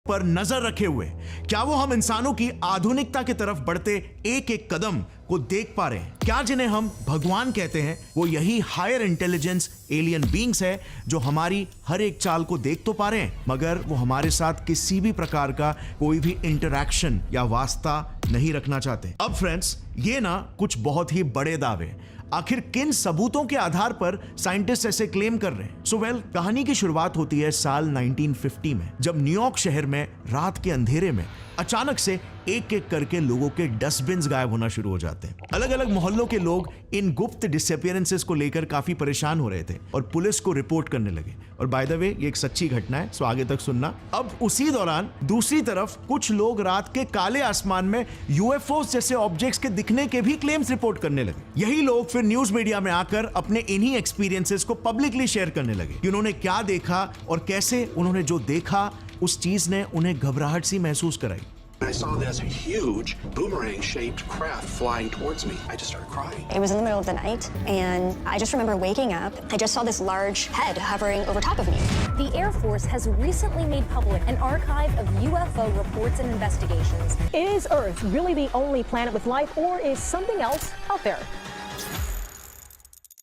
पर नजर रखे हुए, क्या वो हम इंसानों की आधुनिकता की तरफ बढ़ते एक एक कदम को देख पा रहे हैं? क्या जिन्हें हम भगवान कहते हैं वो यही हायर इंटेलिजेंस एलियन बीइंग्स है जो हमारी हर एक चाल को देख तो पा रहे हैं मगर वो हमारे साथ किसी भी प्रकार का कोई भी इंटरैक्शन या वास्ता नहीं रखना चाहते? अब फ्रेंड्स, ये ना कुछ बहुत ही बड़े दावे, आखिर किन सबूतों के आधार पर साइंटिस्ट ऐसे क्लेम कर रहे हैं? कहानी की शुरुआत होती है साल 1950 में, जब न्यूयॉर्क शहर में रात के अंधेरे में अचानक से एक एक करके लोगों के डस्टबिन्स गायब होना शुरू हो जाते हैं। अलग अलग मोहल्लों के लोग इन गुप्त डिसअपीयरेंसेस को लेकर काफी परेशान हो रहे थे और पुलिस को रिपोर्ट करने लगे। और बाय द वे, ये एक सच्ची घटना है, सो आगे तक सुनना। अब उसी दौरान दूसरी तरफ कुछ लोग रात के काले आसमान में यूएफओस जैसे ऑब्जेक्ट्स के दिखने के भी क्लेम्स रिपोर्ट करने लगे। यही लोग फिर न्यूज मीडिया में आकर अपने इन्हीं एक्सपीरियंसेस को पब्लिकली शेयर करने लगे कि उन्होंने क्या देखा और कैसे उन्होंने जो देखा उस चीज ने उन्हें घबराहट सी महसूस कराई। I saw this huge boomerang-shaped craft flying towards me. I just started crying. It was in the middle of the night, and I just remember waking up. I just saw this large head hovering over top of me. The Air Force has recently made public an archive of UFO reports and investigations. Is Earth really the only planet with life, or is something else out there?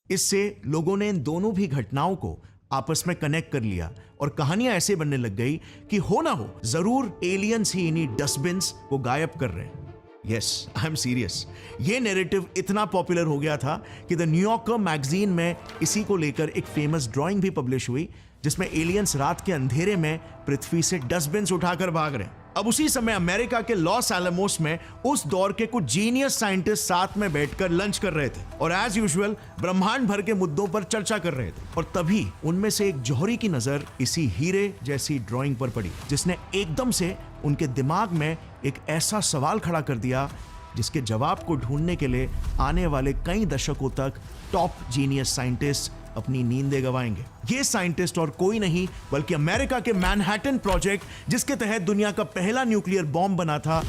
इससे लोगों ने इन दोनों भी घटनाओं को आपस में connect कर लिया और कहानियां ऐसे बनने लग गई कि हो ना हो जरूर एलियंस ही इन्हीं डस्टबिन्स को गायब कर रहे हैं। Yes, I am serious. ये नैरेटिव इतना पॉपुलर हो गया था कि द न्यूयॉर्कर मैगजीन में इसी को लेकर एक फेमस ड्राइंग भी पब्लिश हुई जिसमें एलियंस रात के अंधेरे में पृथ्वी से डस्टबिन्स उठाकर भाग रहे हैं। अब उसी समय अमेरिका के लॉस एलमोस में उस दौर के कुछ जीनियस साइंटिस्ट साथ में बैठकर लंच कर रहे थे और एज यूजुअल ब्रह्मांड भर के मुद्दों पर चर्चा कर रहे थे। और तभी उनमें से एक जौहरी की नजर इसी हीरे जैसी ड्राइंग पर पड़ी जिसने एकदम से उनके दिमाग में एक ऐसा सवाल खड़ा कर दिया जिसके जवाब को ढूंढने के लिए आने वाले कई दशकों तक टॉप जीनियस साइंटिस्ट अपनी नींदें गवाएंगे। ये साइंटिस्ट और कोई नहीं बल्कि अमेरिका के मैनहट्टन प्रोजेक्ट, जिसके तहत दुनिया का पहला न्यूक्लियर बॉम्ब बना था,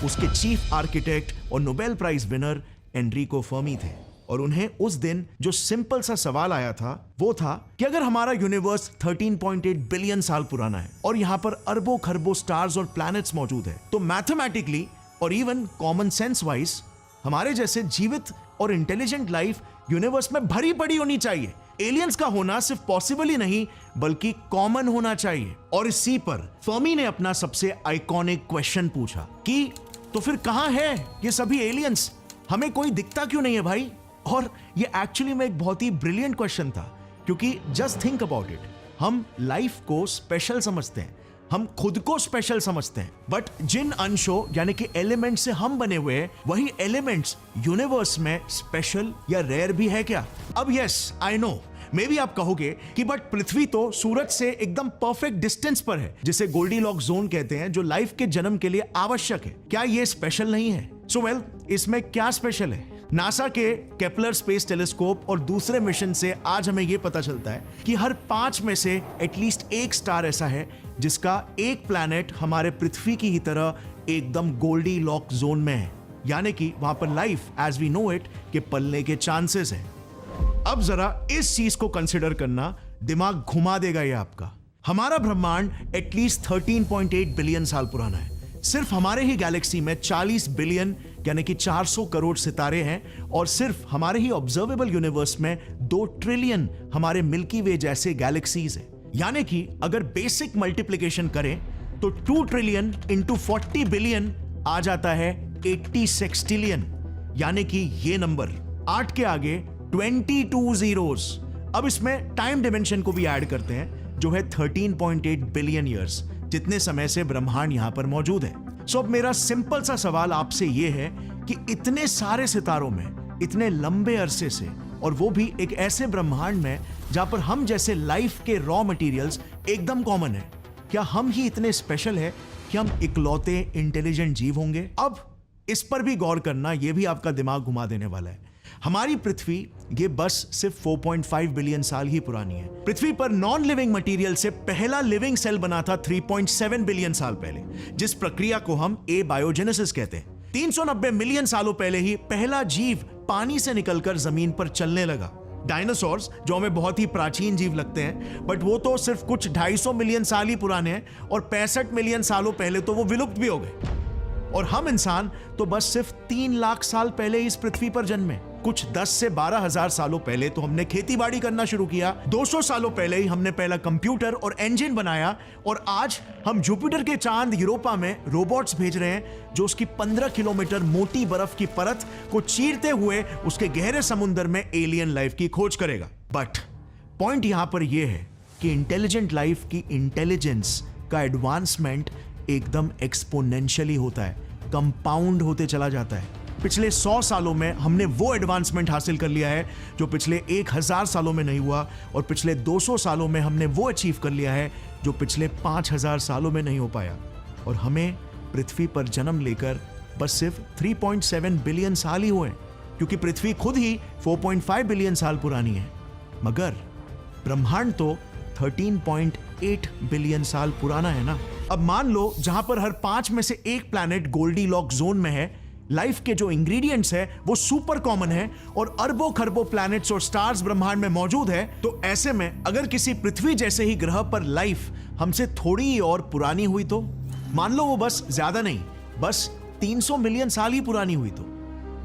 उसके चीफ आर्किटेक्ट और Nobel prize winner Enrico Fermi थे। और उन्हें उस दिन जो सिंपल सा सवाल आया था वो था कि अगर हमारा यूनिवर्स 13.8 बिलियन साल पुराना है और यहां पर अरबों खरबों स्टार्स और प्लैनेट्स मौजूद है, तो मैथमेटिकली और इवन कॉमन सेंस वाइज हमारे जैसे जीवित और इंटेलिजेंट लाइफ यूनिवर्स में भरी पड़ी होनी चाहिए। एलियंस का होना सिर्फ पॉसिबल ही नहीं बल्कि कॉमन होना चाहिए। और इसी पर फर्मी ने अपना सबसे आइकॉनिक क्वेश्चन पूछा कि तो फिर कहां है ये सभी एलियंस? हमें कोई दिखता क्यों नहीं है भाई? और ये एक्चुअली में एक बहुत ही ब्रिलियंट क्वेश्चन था क्योंकि जस्ट थिंक अबाउट इट, हम लाइफ को स्पेशल समझते हैं, हम खुद को स्पेशल समझते हैं, बट जिन अंशों यानी कि एलिमेंट से हम बने हुए हैं वही एलिमेंट्स यूनिवर्स में स्पेशल या रेयर भी है क्या? अब yes, I know may be आप कहोगे कि बट पृथ्वी तो सूरज से एकदम परफेक्ट डिस्टेंस पर है, जिसे गोल्डीलॉक्स जोन कहते हैं, जो लाइफ के जन्म के लिए आवश्यक है। क्या ये स्पेशल नहीं है? सो वेल, इसमें क्या स्पेशल है? नासा के केपलर स्पेस टेलीस्कोप और दूसरे मिशन से आज हमें यह पता चलता है कि हर 5 में से एटलीस्ट एक स्टार ऐसा है जिसका एक प्लैनेट हमारे पृथ्वी की ही तरह एकदम गोल्डीलॉक्स जोन में है, यानी कि वहां पर life as we know it के पलने के चांसेस हैं। अब जरा इस चीज को कंसिडर करना, दिमाग घुमा देगा ये आपका। हमारा ब्रह्मांड एटलीस्ट 13.8 बिलियन साल पुराना है। सिर्फ हमारे ही गैलेक्सी में 40 बिलियन यानी कि 400 करोड़ सितारे हैं और सिर्फ हमारे ही ऑब्जर्वेबल यूनिवर्स में 2 ट्रिलियन हमारे मिल्की वे जैसे गैलेक्सीज हैं। यानी कि अगर बेसिक मल्टीप्लिकेशन करें तो 2 ट्रिलियन इंटू 40 बिलियन आ जाता है 80 सेक्सटिलियन, यानी कि ये नंबर 8 के आगे 22 zeros। अब इसमें टाइम डिमेंशन को भी ऐड करते हैं जो है 13.8 बिलियन ईयर्स, जितने समय से ब्रह्मांड यहां पर मौजूद है। सो अब मेरा सिंपल सा सवाल आपसे यह है कि इतने सारे सितारों में इतने लंबे अरसे से, और वो भी एक ऐसे ब्रह्मांड में जहां पर हम जैसे लाइफ के रॉ मटेरियल्स एकदम कॉमन है, क्या हम ही इतने स्पेशल है कि हम इकलौते इंटेलिजेंट जीव होंगे? अब इस पर भी गौर करना, यह भी आपका दिमाग घुमा देने वाला है। हमारी पृथ्वी ये बस सिर्फ 4.5 बिलियन साल ही पुरानी है। पृथ्वी पर नॉन लिविंग मटेरियल से पहला लिविंग सेल बना था 3.7 बिलियन साल पहले, जिस प्रक्रिया को हम एबायोजेनेसिस कहते हैं। 390 मिलियन सालों पहले ही पहला जीव पानी से निकलकर जमीन पर चलने लगा। डायनासोर्स जो हमें बहुत ही प्राचीन जीव लगते हैं, बट वो तो सिर्फ कुछ 250 मिलियन साल ही पुराने हैं और 65 मिलियन सालों पहले तो वो विलुप्त भी हो गए। और हम इंसान तो बस सिर्फ 3 लाख साल पहले इस पृथ्वी पर जन्मे। कुछ 10 से 12 हजार सालों पहले तो हमने खेती बाड़ी करना शुरू किया। 200 सालों पहले ही हमने पहला कंप्यूटर और इंजन बनाया और आज हम जुपिटर के चांद यूरोपा में रोबोट्स भेज रहे हैं जो उसकी 15 किलोमीटर मोटी बर्फ की परत को चीरते हुए उसके गहरे समुद्र में एलियन लाइफ की खोज करेगा। बट पॉइंट यहां पर यह है कि इंटेलिजेंट लाइफ की इंटेलिजेंस का एडवांसमेंट एकदम एक्सपोनेंशियली होता है, कंपाउंड होते चला जाता है। पिछले 100 सालों में हमने वो एडवांसमेंट हासिल कर लिया है जो पिछले 1000 सालों में नहीं हुआ, और पिछले 200 सालों में हमने वो अचीव कर लिया है जो पिछले 5000 सालों में नहीं हो पाया। और हमें पृथ्वी पर जन्म लेकर बस सिर्फ 3.7 बिलियन साल ही हुए, क्योंकि पृथ्वी खुद ही 4.5 बिलियन साल पुरानी है, मगर ब्रह्मांड तो 13.8 बिलियन साल पुराना है ना। अब मान लो जहां पर हर 5 में से एक प्लैनेट गोल्डीलॉक जोन में है, लाइफ के जो इंग्रेडिएंट्स है वो सुपर कॉमन है और अरबों खरबों प्लैनेट्स और स्टार्स ब्रह्मांड में मौजूद है, तो ऐसे में अगर किसी पृथ्वी जैसे ही ग्रह पर लाइफ हमसे थोड़ी ही और पुरानी हुई तो मान लो वो बस ज्यादा नहीं, बस 300 मिलियन साल ही पुरानी हुई तो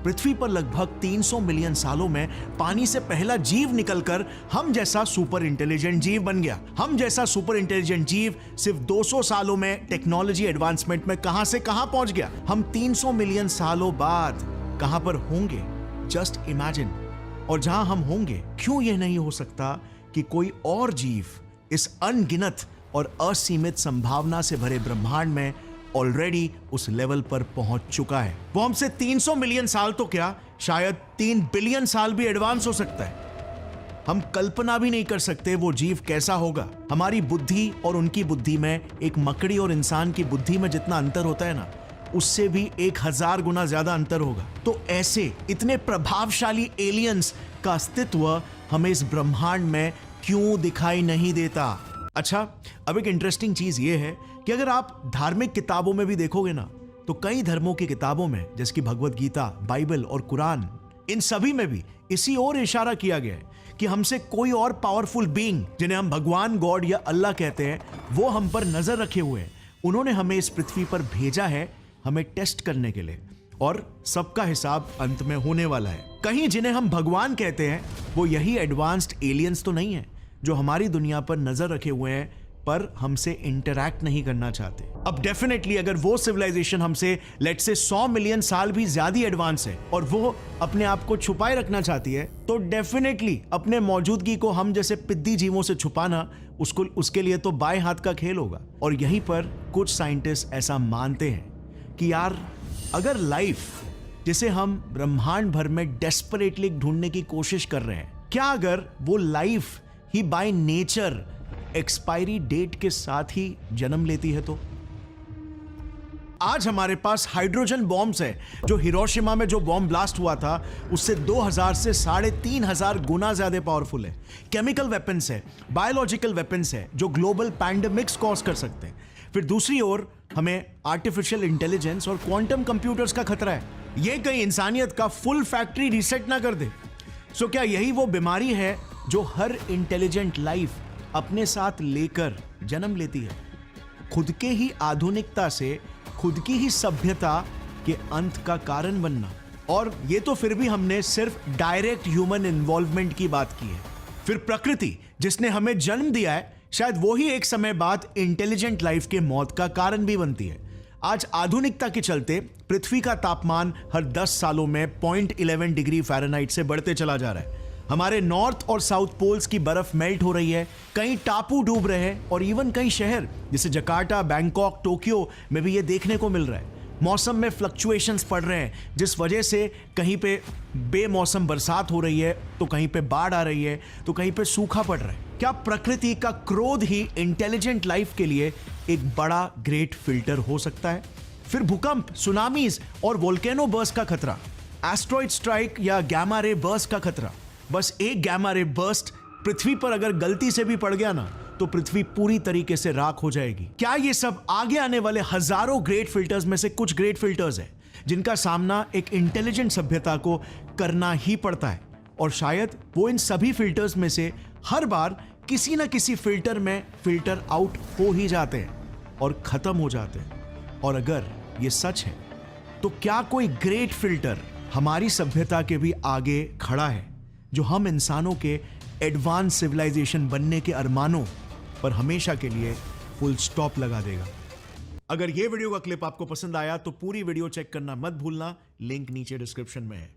पृथ्वी पर लगभग 300 मिलियन सालों में पानी से पहला जीव निकलकर हम जैसा सुपर इंटेलिजेंट जीव बन गया। हम जैसा सुपर इंटेलिजेंट जीव सिर्फ 200 सालों में टेक्नोलॉजी एडवांसमेंट में कहां से कहां पहुंच गया। हम 300 मिलियन सालों बाद कहां पर होंगे, जस्ट इमेजिन। और जहां हम होंगे, क्यों यह नहीं हो सकता कि कोई और जीव इस अनगिनत और असीमित संभावना से भरे ब्रह्मांड में ऑलरेडी उस लेवल पर पहुंच चुका है। वो हमसे 300 मिलियन साल तो क्या, शायद 3 बिलियन साल भी एडवांस हो सकता है। हम कल्पना भी नहीं कर सकते वो जीव कैसा होगा। हमारी बुद्धि और उनकी बुद्धि में एक मकड़ी और इंसान की बुद्धि में जितना अंतर होता है ना, उससे भी 1000 गुना ज्यादा अंतर होगा। तो ऐसे इतने प्रभावशाली एलियंस का अस्तित्व हमें इस ब्रह्मांड में क्यों दिखाई नहीं देता? अच्छा, अब एक इंटरेस्टिंग चीज ये है कि अगर आप धार्मिक किताबों में भी देखोगे ना, तो कई धर्मों की किताबों में, जैसे कि भगवत गीता, बाइबल और कुरान, इन सभी में भी इसी ओर इशारा किया गया है कि हमसे कोई और पावरफुल बीइंग, जिन्हें हम भगवान, गॉड या अल्लाह कहते हैं, वो हम पर नजर रखे हुए हैं। उन्होंने हमें इस पृथ्वी पर भेजा है हमें टेस्ट करने के लिए, और सबका हिसाब अंत में होने वाला है। कहीं जिन्हें हम भगवान कहते हैं वो यही एडवांस्ड एलियंस तो नहीं है जो हमारी दुनिया पर नजर रखे हुए हैं पर हमसे इंटरैक्ट नहीं करना चाहते। अब डेफिनेटली अगर वो सिविलाइजेशन हमसे लेट्स से 100 मिलियन साल भी ज्यादा एडवांस है और वो अपने आप को छुपाए रखना चाहती है, तो डेफिनेटली अपने मौजूदगी को हम जैसे पिद्दी जीवों से छुपाना उसके लिए तो बाएं हाथ का खेल होगा। और यहीं पर कुछ साइंटिस्ट ऐसा मानते हैं कि यार, अगर लाइफ जिसे हम ब्रह्मांड भर में डेस्परेटली ढूंढने की कोशिश कर रहे हैं, क्या अगर वो लाइफ ही बाय नेचर एक्सपायरी डेट के साथ ही जन्म लेती है? तो आज हमारे पास हाइड्रोजन बॉम्ब्स है जो हिरोशिमा में जो बॉम्ब ब्लास्ट हुआ था उससे 2000 से 3500 गुना ज्यादा पावरफुल है। केमिकल वेपन्स है, बायोलॉजिकल वेपन्स है जो ग्लोबल पैंडेमिक्स कॉज कर सकते हैं। फिर दूसरी ओर हमें आर्टिफिशियल इंटेलिजेंस और क्वांटम कंप्यूटर्स का खतरा है। यह कहीं इंसानियत का फुल फैक्ट्री रीसेट ना कर दे। सो क्या यही वो बीमारी है जो हर इंटेलिजेंट लाइफ अपने साथ लेकर जन्म लेती है? खुद के ही आधुनिकता से खुद की ही सभ्यता के अंत का कारण बनना। और ये तो फिर भी हमने सिर्फ डायरेक्ट ह्यूमन इन्वॉल्वमेंट की बात की है। फिर प्रकृति जिसने हमें जन्म दिया है, शायद वो ही एक समय बाद इंटेलिजेंट लाइफ के मौत का कारण भी बनती है। आज आधुनिकता के चलते पृथ्वी का तापमान हर 10 सालों में 0.11 डिग्री फ़ारेनहाइट से बढ़ते चला जा रहा है। हमारे नॉर्थ और साउथ पोल्स की बर्फ मेल्ट हो रही है, कई टापू डूब रहे हैं और इवन कई शहर जैसे जकार्ता, बैंकॉक, टोक्यो में भी ये देखने को मिल रहा है। मौसम में फ्लक्चुएशंस पड़ रहे हैं जिस वजह से कहीं पे बेमौसम बरसात हो रही है, तो कहीं पे बाढ़ आ रही है, तो कहीं पे सूखा पड़ रहा है। क्या प्रकृति का क्रोध ही इंटेलिजेंट लाइफ के लिए एक बड़ा ग्रेट फिल्टर हो सकता है? फिर भूकंप, सुनामीज और वोल्केनो बर्स्ट का खतरा, एस्ट्रॉइड स्ट्राइक या गैमा रे बर्स्ट का खतरा। बस एक गैमा रे बर्स्ट पृथ्वी पर अगर गलती से भी पड़ गया ना, तो पृथ्वी पूरी तरीके से राख हो जाएगी। क्या ये सब आगे आने वाले हजारों ग्रेट फिल्टर्स में से कुछ ग्रेट फिल्टर्स हैं जिनका सामना एक इंटेलिजेंट सभ्यता को करना ही पड़ता है? और शायद वो इन सभी फिल्टर्स में से हर बार किसी ना किसी फिल्टर में फिल्टर आउट हो ही जाते हैं और खत्म हो जाते हैं। और अगर ये सच है तो क्या कोई ग्रेट फिल्टर हमारी सभ्यता के भी आगे खड़ा है, जो हम इंसानों के एडवांस सिविलाइजेशन बनने के अरमानों पर हमेशा के लिए फुल स्टॉप लगा देगा? अगर ये वीडियो का क्लिप आपको पसंद आया तो पूरी वीडियो चेक करना मत भूलना, लिंक नीचे डिस्क्रिप्शन में है।